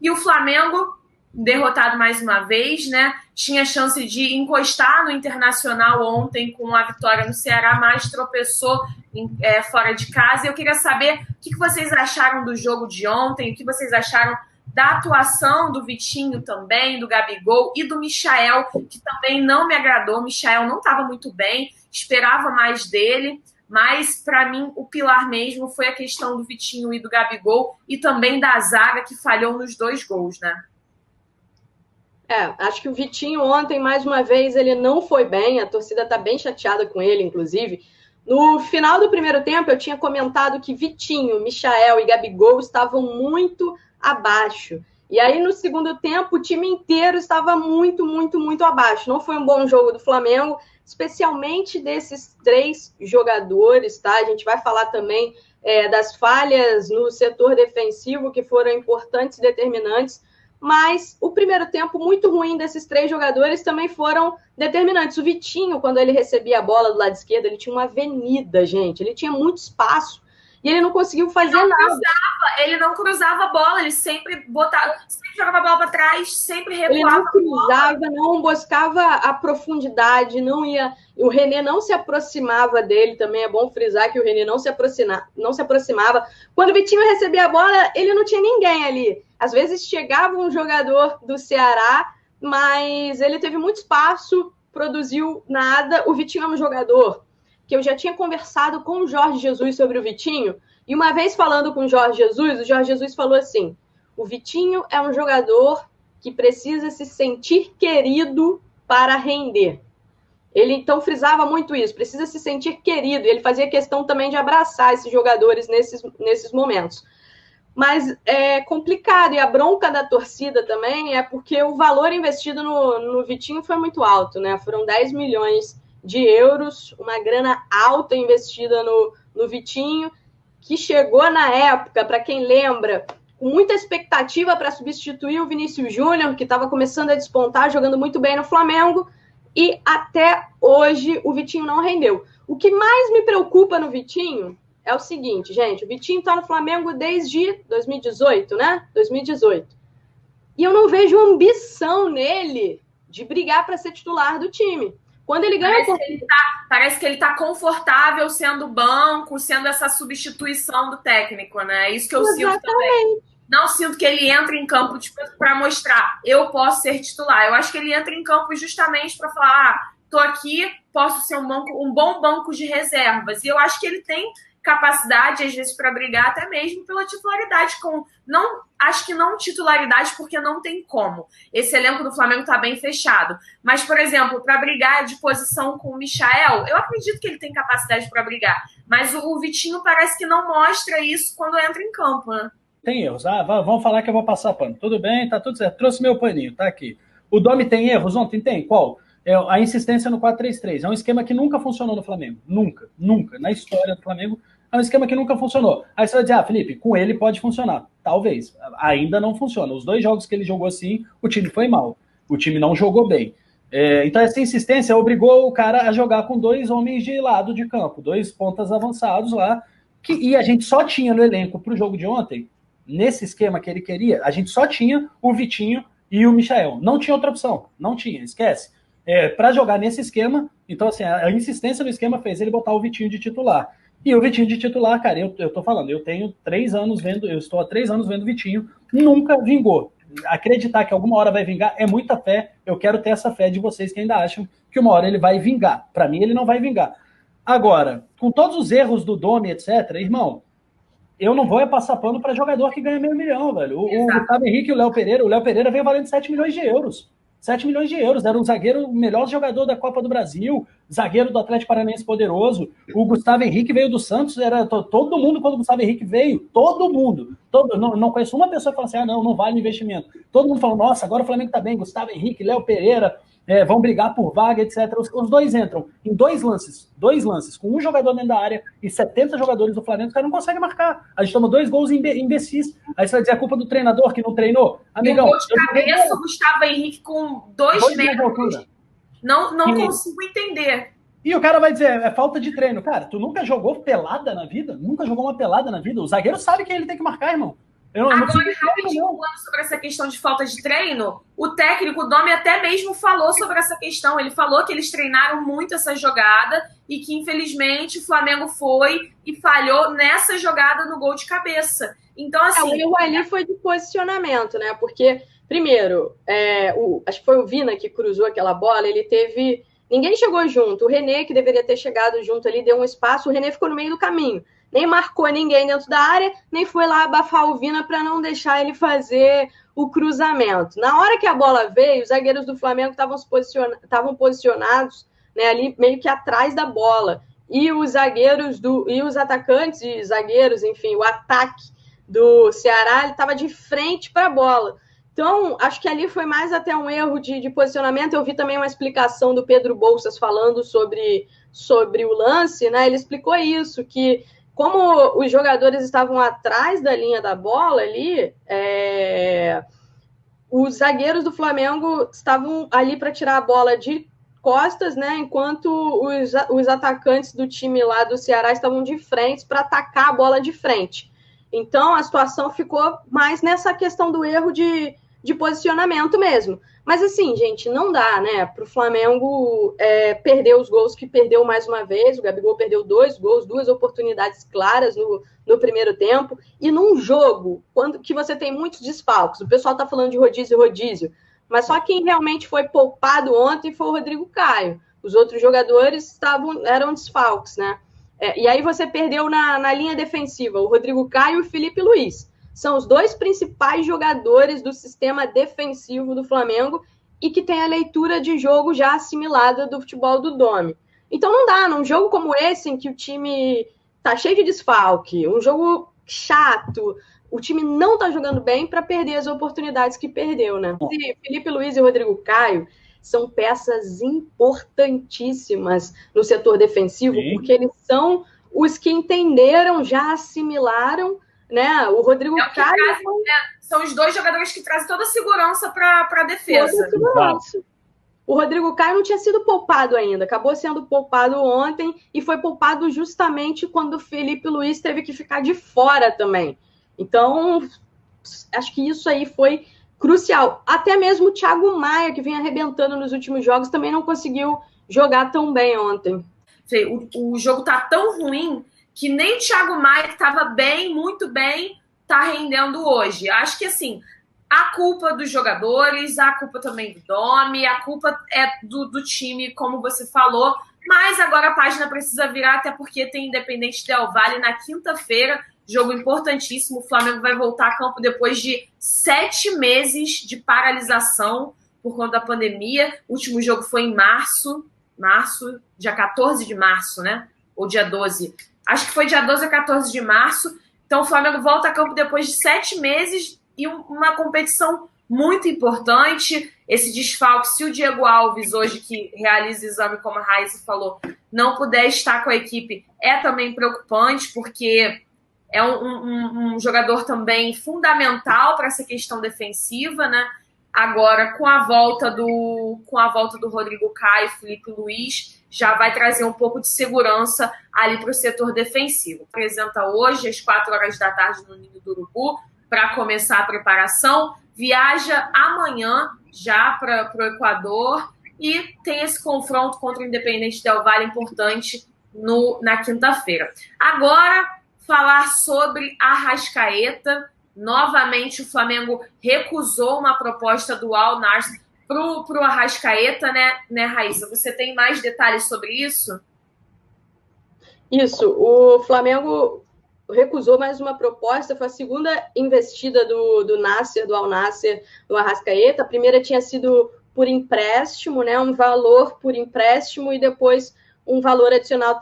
E o Flamengo, derrotado mais uma vez, né? Tinha chance de encostar no Internacional ontem com a vitória no Ceará, mas tropeçou fora de casa. Eu queria saber o que vocês acharam do jogo de ontem, o que vocês acharam da atuação do Vitinho também, do Gabigol e do Michael, que também não me agradou. O Michael não estava muito bem, esperava mais dele, mas para mim o pilar mesmo foi a questão do Vitinho e do Gabigol e também da zaga que falhou nos 2 gols, né? Acho que o Vitinho ontem, mais uma vez, ele não foi bem, a torcida está bem chateada com ele, inclusive. No final do primeiro tempo, eu tinha comentado que Vitinho, Michael e Gabigol estavam muito abaixo. E aí, no segundo tempo, o time inteiro estava muito, muito, muito abaixo. Não foi um bom jogo do Flamengo, especialmente desses 3 jogadores, tá? A gente vai falar também das falhas no setor defensivo, que foram importantes e determinantes. Mas o primeiro tempo muito ruim desses 3 jogadores também foram determinantes. O Vitinho, quando ele recebia a bola do lado esquerdo, ele tinha uma avenida, gente. Ele tinha muito espaço e ele não conseguiu fazer nada. Ele não cruzava a bola, ele sempre jogava a bola para trás, sempre recuava. Ele não cruzava, não buscava a profundidade, não ia. O René não se aproximava dele, também é bom frisar que o René não se aproximava. Quando o Vitinho recebia a bola, ele não tinha ninguém ali. Às vezes chegava um jogador do Ceará, mas ele teve muito espaço, produziu nada. O Vitinho é um jogador que eu já tinha conversado com o Jorge Jesus sobre o Vitinho, e uma vez falando com o Jorge Jesus falou assim: o Vitinho é um jogador que precisa se sentir querido para render. Ele então frisava muito isso, precisa se sentir querido, e ele fazia questão também de abraçar esses jogadores nesses momentos. Mas é complicado, e a bronca da torcida também é porque o valor investido no Vitinho foi muito alto, né? Foram 10 milhões de euros, uma grana alta investida no Vitinho, que chegou na época, para quem lembra, com muita expectativa para substituir o Vinícius Júnior, que estava começando a despontar, jogando muito bem no Flamengo, e até hoje o Vitinho não rendeu. O que mais me preocupa no Vitinho é o seguinte, gente, o Vitinho está no Flamengo desde 2018, né? 2018. E eu não vejo ambição nele de brigar para ser titular do time. Quando ele ganha... Parece que ele tá confortável sendo banco, sendo essa substituição do técnico, né? É isso que eu sinto também. Não sinto que ele entra em campo para mostrar, eu posso ser titular. Eu acho que ele entra em campo justamente para falar, tô aqui, posso ser um bom banco de reservas. E eu acho que ele tem capacidade, às vezes, para brigar até mesmo pela titularidade. Acho que não titularidade, porque não tem como. Esse elenco do Flamengo está bem fechado. Mas, por exemplo, para brigar de posição com o Michael, eu acredito que ele tem capacidade para brigar. Mas o Vitinho parece que não mostra isso quando entra em campo, né? Tem erros. Vamos falar que eu vou passar pano. Tudo bem, tá tudo certo. Trouxe meu paninho, tá aqui. O Domi tem erros ontem? Tem. Qual? A insistência no 4-3-3. É um esquema que nunca funcionou no Flamengo. Nunca. Na história do Flamengo, é um esquema que nunca funcionou. Aí você vai dizer, Felipe, com ele pode funcionar. Talvez. Ainda não funciona. Os 2 jogos que ele jogou assim, o time foi mal. O time não jogou bem. Então essa insistência obrigou o cara a jogar com 2 homens de lado de campo, 2 pontas avançados lá, e a gente só tinha no elenco para o jogo de ontem, nesse esquema que ele queria, a gente só tinha o Vitinho e o Michael. Não tinha outra opção. Não tinha, esquece. Para jogar nesse esquema, então assim, a insistência no esquema fez ele botar o Vitinho de titular. E o Vitinho de titular, cara, eu tô falando, eu tenho 3 anos vendo, eu estou há 3 anos vendo o Vitinho, nunca vingou. Acreditar que alguma hora vai vingar é muita fé, eu quero ter essa fé de vocês que ainda acham que uma hora ele vai vingar. Para mim, ele não vai vingar. Agora, com todos os erros do Domi, etc., irmão, eu não vou passar pano para jogador que ganha $500 mil, velho. O Gustavo Henrique e o Léo Pereira veio valendo 7 milhões de euros. 7 milhões de euros, era um zagueiro, o melhor jogador da Copa do Brasil, zagueiro do Atlético Paranaense poderoso. O Gustavo Henrique veio do Santos, era todo mundo quando o Gustavo Henrique veio, todo mundo. Não conheço uma pessoa que fala assim, não vale o investimento. Todo mundo falou, nossa, agora o Flamengo tá bem, Gustavo Henrique, Léo Pereira, vão brigar por vaga, etc. Os 2 entram em 2 lances, com um jogador dentro da área e 70 jogadores do Flamengo, os caras não conseguem marcar. A gente toma 2 gols imbecis. Aí você vai dizer a culpa do treinador que não treinou? Amigão, e o gol de cabeça, o Gustavo Henrique com 2 metros de altura. Não consigo entender. E o cara vai dizer, é falta de treino. Cara, tu nunca jogou pelada na vida? Nunca jogou uma pelada na vida? O zagueiro sabe que ele tem que marcar, irmão. Agora, rapidinho, falando sobre essa questão de falta de treino, o técnico Domi até mesmo falou sobre essa questão. Ele falou que eles treinaram muito essa jogada e que, infelizmente, o Flamengo foi e falhou nessa jogada no gol de cabeça. Então, assim... O erro ali foi de posicionamento, né? Porque, primeiro, acho que foi o Vina que cruzou aquela bola, ele teve... Ninguém chegou junto. O René, que deveria ter chegado junto ali, deu um espaço, o René ficou no meio do caminho. Nem marcou ninguém dentro da área, nem foi lá abafar o Vina para não deixar ele fazer o cruzamento. Na hora que a bola veio, os zagueiros do Flamengo estavam posicionados, né, ali meio que atrás da bola. E os zagueiros e os atacantes e zagueiros, enfim, o ataque do Ceará estava de frente para a bola. Então, acho que ali foi mais até um erro de posicionamento. Eu vi também uma explicação do Pedro Bolsas falando sobre o lance, né? Ele explicou isso, que como os jogadores estavam atrás da linha da bola ali, os zagueiros do Flamengo estavam ali para tirar a bola de costas, né? Enquanto os atacantes do time lá do Ceará estavam de frente para atacar a bola de frente. Então, a situação ficou mais nessa questão do erro de posicionamento mesmo. Mas assim, gente, não dá, né? Para o Flamengo perder os gols que perdeu mais uma vez. O Gabigol perdeu 2 gols, 2 oportunidades claras no primeiro tempo. E num jogo, que você tem muitos desfalques, o pessoal está falando de rodízio, mas só quem realmente foi poupado ontem foi o Rodrigo Caio. Os outros jogadores eram desfalques, né? E aí você perdeu na linha defensiva o Rodrigo Caio e o Felipe Luiz. São os 2 principais jogadores do sistema defensivo do Flamengo e que tem a leitura de jogo já assimilada do futebol do Domi. Então não dá, num jogo como esse, em que o time tá cheio de desfalque, um jogo chato, o time não tá jogando bem para perder as oportunidades que perdeu, né? E Felipe Luiz e Rodrigo Caio são peças importantíssimas no setor defensivo, porque eles são os que entenderam, já assimilaram, né? O Rodrigo Caio... São os 2 jogadores que trazem toda a segurança para a defesa. O Rodrigo Caio não tinha sido poupado ainda, acabou sendo poupado ontem e foi poupado justamente quando o Felipe Luiz teve que ficar de fora também. Então, acho que isso aí foi crucial. Até mesmo o Thiago Maia, que vem arrebentando nos últimos jogos, também não conseguiu jogar tão bem ontem. O jogo tá tão ruim que nem o Thiago Maia, que estava bem, muito bem, tá rendendo hoje. Acho que, assim, a culpa dos jogadores, a culpa também do Domi, a culpa é do time, como você falou, mas agora a página precisa virar, até porque tem Independente Del Valle na quinta-feira, jogo importantíssimo. O Flamengo vai voltar a campo depois de 7 meses de paralisação por conta da pandemia. O último jogo foi em março, dia 14 de março, né? Ou dia 12. Acho que foi dia 12 a 14 de março. Então, o Flamengo volta a campo depois de 7 meses e uma competição muito importante. Esse desfalque, se o Diego Alves, hoje que realiza o exame, como a Raíssa falou, não puder estar com a equipe, é também preocupante, porque é um jogador também fundamental para essa questão defensiva, né? Agora, com a volta do Rodrigo Caio, Felipe Luiz, já vai trazer um pouco de segurança ali para o setor defensivo. Apresenta hoje, às 4 horas da tarde, no Ninho do Urubu, para começar a preparação. Viaja amanhã já para o Equador e tem esse confronto contra o Independente Del Valle importante na quinta-feira. Agora, falar sobre Arrascaeta. Novamente, o Flamengo recusou uma proposta do Al Nassr pro Arrascaeta, né, Raíssa? Você tem mais detalhes sobre isso? Isso, o Flamengo recusou mais uma proposta, foi a segunda investida do Nassr, do Al Nassr, do Arrascaeta. A primeira tinha sido por empréstimo, né, um valor por empréstimo e depois um valor adicional,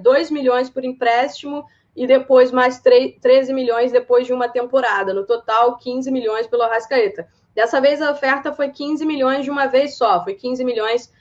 2 milhões por empréstimo e depois mais 13 milhões depois de uma temporada. No total, 15 milhões pelo Arrascaeta. Dessa vez a oferta foi 15 milhões de uma vez só, foi 15 milhões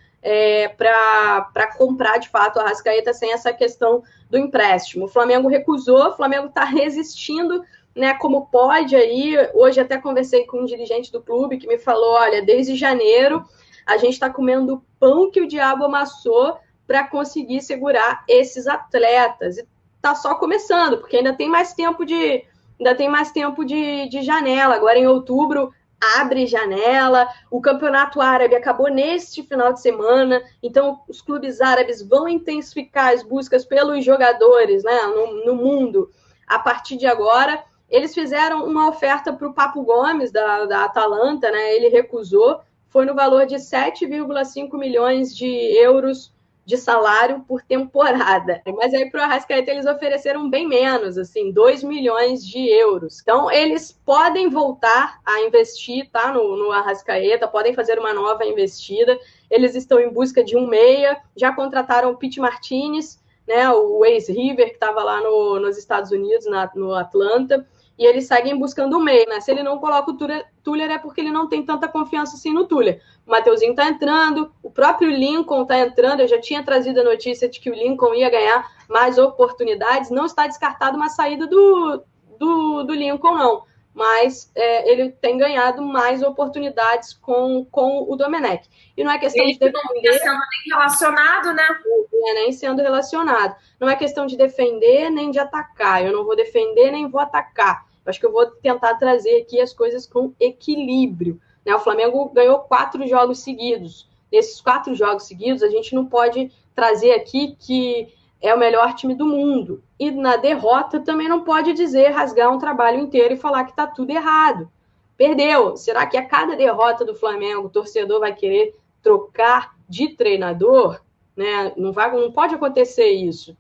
para comprar de fato o Arrascaeta sem essa questão do empréstimo. O Flamengo recusou, o Flamengo está resistindo, né, como pode aí. Hoje até conversei com um dirigente do clube que me falou, olha, desde janeiro a gente está comendo pão que o diabo amassou para conseguir segurar esses atletas. E está só começando, porque ainda tem mais tempo de ainda tem mais tempo de janela. Agora, em outubro, abre janela. O Campeonato Árabe acabou neste final de semana, então os clubes árabes vão intensificar as buscas pelos jogadores, né, no mundo a partir de agora. Eles fizeram uma oferta para o Papu Gomes, da Atalanta, né, ele recusou, foi no valor de 7,5 milhões de euros de salário por temporada. Mas aí para o Arrascaeta eles ofereceram bem menos, assim, 2 milhões de euros. Então eles podem voltar a investir, tá, no Arrascaeta, podem fazer uma nova investida. Eles estão em busca de um meia, já contrataram o Pete Martinez, né, o ex-River, que estava lá nos Estados Unidos, no Atlanta, e eles seguem buscando o meio, né? Se ele não coloca o Tuller é porque ele não tem tanta confiança assim no Tuller. O Mateuzinho tá entrando, o próprio Lincoln tá entrando, eu já tinha trazido a notícia de que o Lincoln ia ganhar mais oportunidades, não está descartado uma saída do Lincoln, não, mas ele tem ganhado mais oportunidades com o Domenech. E não é questão de defender... Não está sendo nem relacionado, né? Não é nem sendo relacionado. Não é questão de defender nem de atacar. Eu não vou defender nem vou atacar. Acho que eu vou tentar trazer aqui as coisas com equilíbrio, né? O Flamengo ganhou 4 jogos seguidos. Nesses 4 jogos seguidos, a gente não pode trazer aqui que é o melhor time do mundo. E na derrota também não pode dizer, rasgar um trabalho inteiro e falar que está tudo errado. Perdeu. Será que a cada derrota do Flamengo o torcedor vai querer trocar de treinador? Né? Não pode acontecer isso.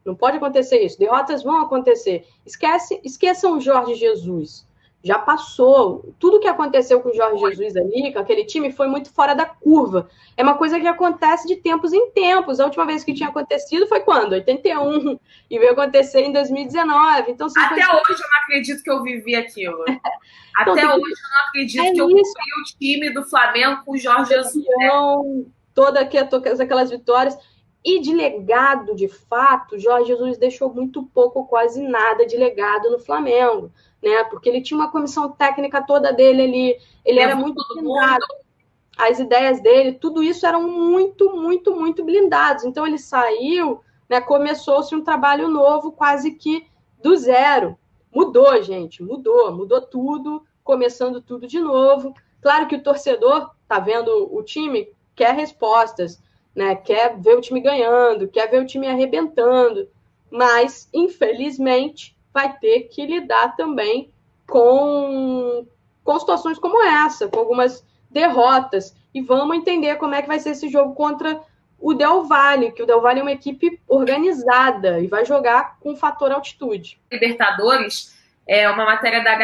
Não pode acontecer isso. Derrotas vão acontecer. Esqueçam o Jorge Jesus. Já passou. Tudo que aconteceu com o Jorge Jesus ali, com aquele time, foi muito fora da curva. É uma coisa que acontece de tempos em tempos. A última vez que tinha acontecido foi quando? 81. E veio acontecer em 2019. Então, até hoje eu não acredito que eu vivi aquilo. Até hoje eu não acredito que eu vivi o time do Flamengo com o Jorge Jesus. Todas aquelas vitórias. E de legado, de fato, Jorge Jesus deixou muito pouco, quase nada de legado no Flamengo, né? Porque ele tinha uma comissão técnica toda dele ali, ele era muito blindado. As ideias dele, tudo isso eram muito, muito, muito blindados. Então ele saiu, né? Começou-se um trabalho novo, quase que do zero. Mudou, gente, mudou tudo, começando tudo de novo. Claro que o torcedor tá vendo o time, quer respostas, né, quer ver o time ganhando, quer ver o time arrebentando, mas, infelizmente, vai ter que lidar também com situações como essa, com algumas derrotas, e vamos entender como é que vai ser esse jogo contra o Del Valle, que o Del Valle é uma equipe organizada e vai jogar com o fator altitude. Libertadores, uma matéria da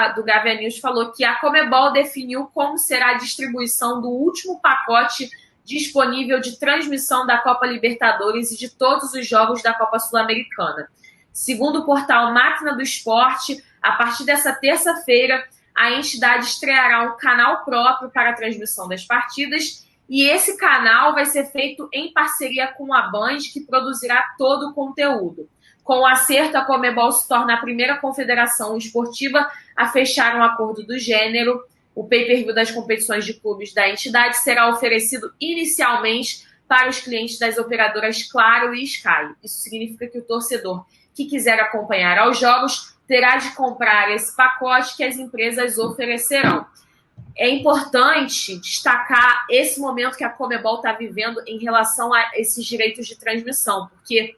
do Gávea News falou que a Conmebol definiu como será a distribuição do último pacote disponível de transmissão da Copa Libertadores e de todos os jogos da Copa Sul-Americana. Segundo o portal Máquina do Esporte, a partir dessa terça-feira, a entidade estreará um canal próprio para a transmissão das partidas e esse canal vai ser feito em parceria com a Band, que produzirá todo o conteúdo. Com o acerto, a Conmebol se torna a primeira confederação esportiva a fechar um acordo do gênero. O pay-per-view das competições de clubes da entidade será oferecido inicialmente para os clientes das operadoras Claro e Sky. Isso significa que o torcedor que quiser acompanhar aos jogos terá de comprar esse pacote que as empresas oferecerão. É importante destacar esse momento que a Conmebol está vivendo em relação a esses direitos de transmissão, porque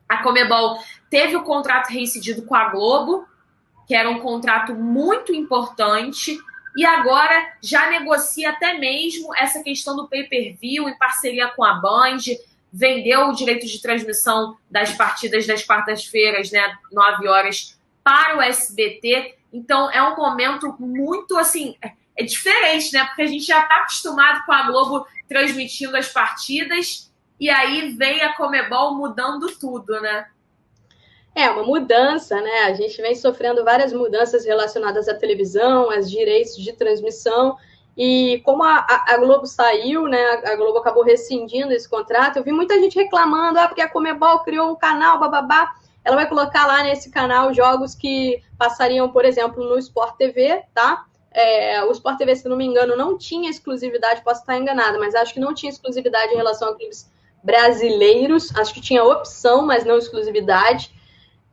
a Conmebol teve o contrato reincidido com a Globo, que era um contrato muito importante, e agora já negocia até mesmo essa questão do pay-per-view em parceria com a Band, vendeu o direito de transmissão das partidas das quartas-feiras, né, 9 horas, para o SBT. Então é um momento muito, assim, é diferente, né, porque a gente já está acostumado com a Globo transmitindo as partidas, e aí vem a Conmebol mudando tudo, né? É uma mudança, né? A gente vem sofrendo várias mudanças relacionadas à televisão, aos direitos de transmissão, e como a Globo saiu, né? A Globo acabou rescindindo esse contrato. Eu vi muita gente reclamando, porque a Conmebol criou um canal, bababá. Ela vai colocar lá nesse canal jogos que passariam, por exemplo, no Sport TV, tá? O Sport TV, se não me engano, não tinha exclusividade, posso estar enganada, mas acho que não tinha exclusividade em relação a clubes brasileiros. Acho que tinha opção, mas não exclusividade.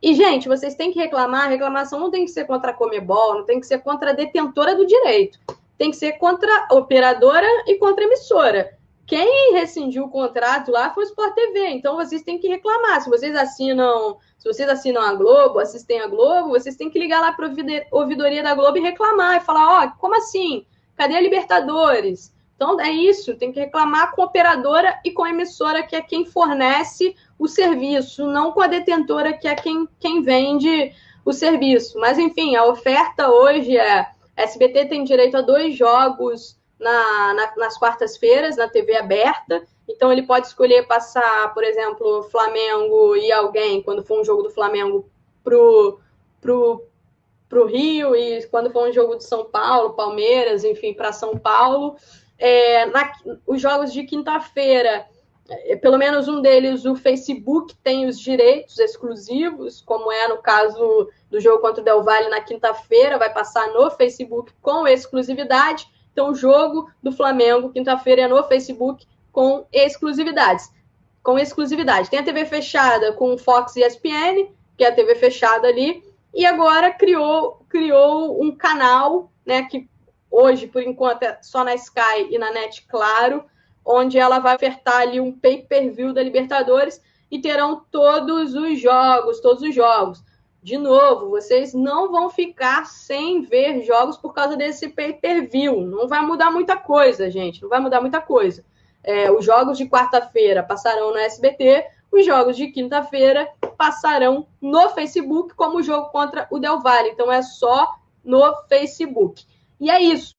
E, gente, vocês têm que reclamar, a reclamação não tem que ser contra a Conmebol, não tem que ser contra a detentora do direito, tem que ser contra a operadora e contra a emissora. Quem rescindiu o contrato lá foi o Sport TV, então vocês têm que reclamar. Se vocês assinam a Globo, assistem a Globo, vocês têm que ligar lá para a ouvidoria da Globo e reclamar, e falar, como assim? Cadê a Libertadores? Então, é isso, tem que reclamar com a operadora e com a emissora, que é quem fornece o serviço, não com a detentora, que é quem vende o serviço. Mas, enfim, a oferta hoje é... SBT tem direito a 2 jogos nas quartas-feiras, na TV aberta. Então, ele pode escolher passar, por exemplo, Flamengo e alguém, quando for um jogo do Flamengo, pro Rio, e quando for um jogo de São Paulo, Palmeiras, enfim, para São Paulo. Os jogos de quinta-feira, pelo menos um deles, o Facebook tem os direitos exclusivos, como é no caso do jogo contra o Del Valle na quinta-feira, vai passar no Facebook com exclusividade. Então, o jogo do Flamengo, quinta-feira, é no Facebook com exclusividade. Tem a TV fechada com o Fox e ESPN, que é a TV fechada ali, e agora criou um canal, né, que hoje, por enquanto, é só na Sky e na NET Claro, onde ela vai ofertar ali um pay-per-view da Libertadores e terão todos os jogos. De novo, vocês não vão ficar sem ver jogos por causa desse pay-per-view. Não vai mudar muita coisa, gente. Não vai mudar muita coisa. Os jogos de quarta-feira passarão no SBT, os jogos de quinta-feira passarão no Facebook, como o jogo contra o Del Valle. Então, é só no Facebook. E é isso.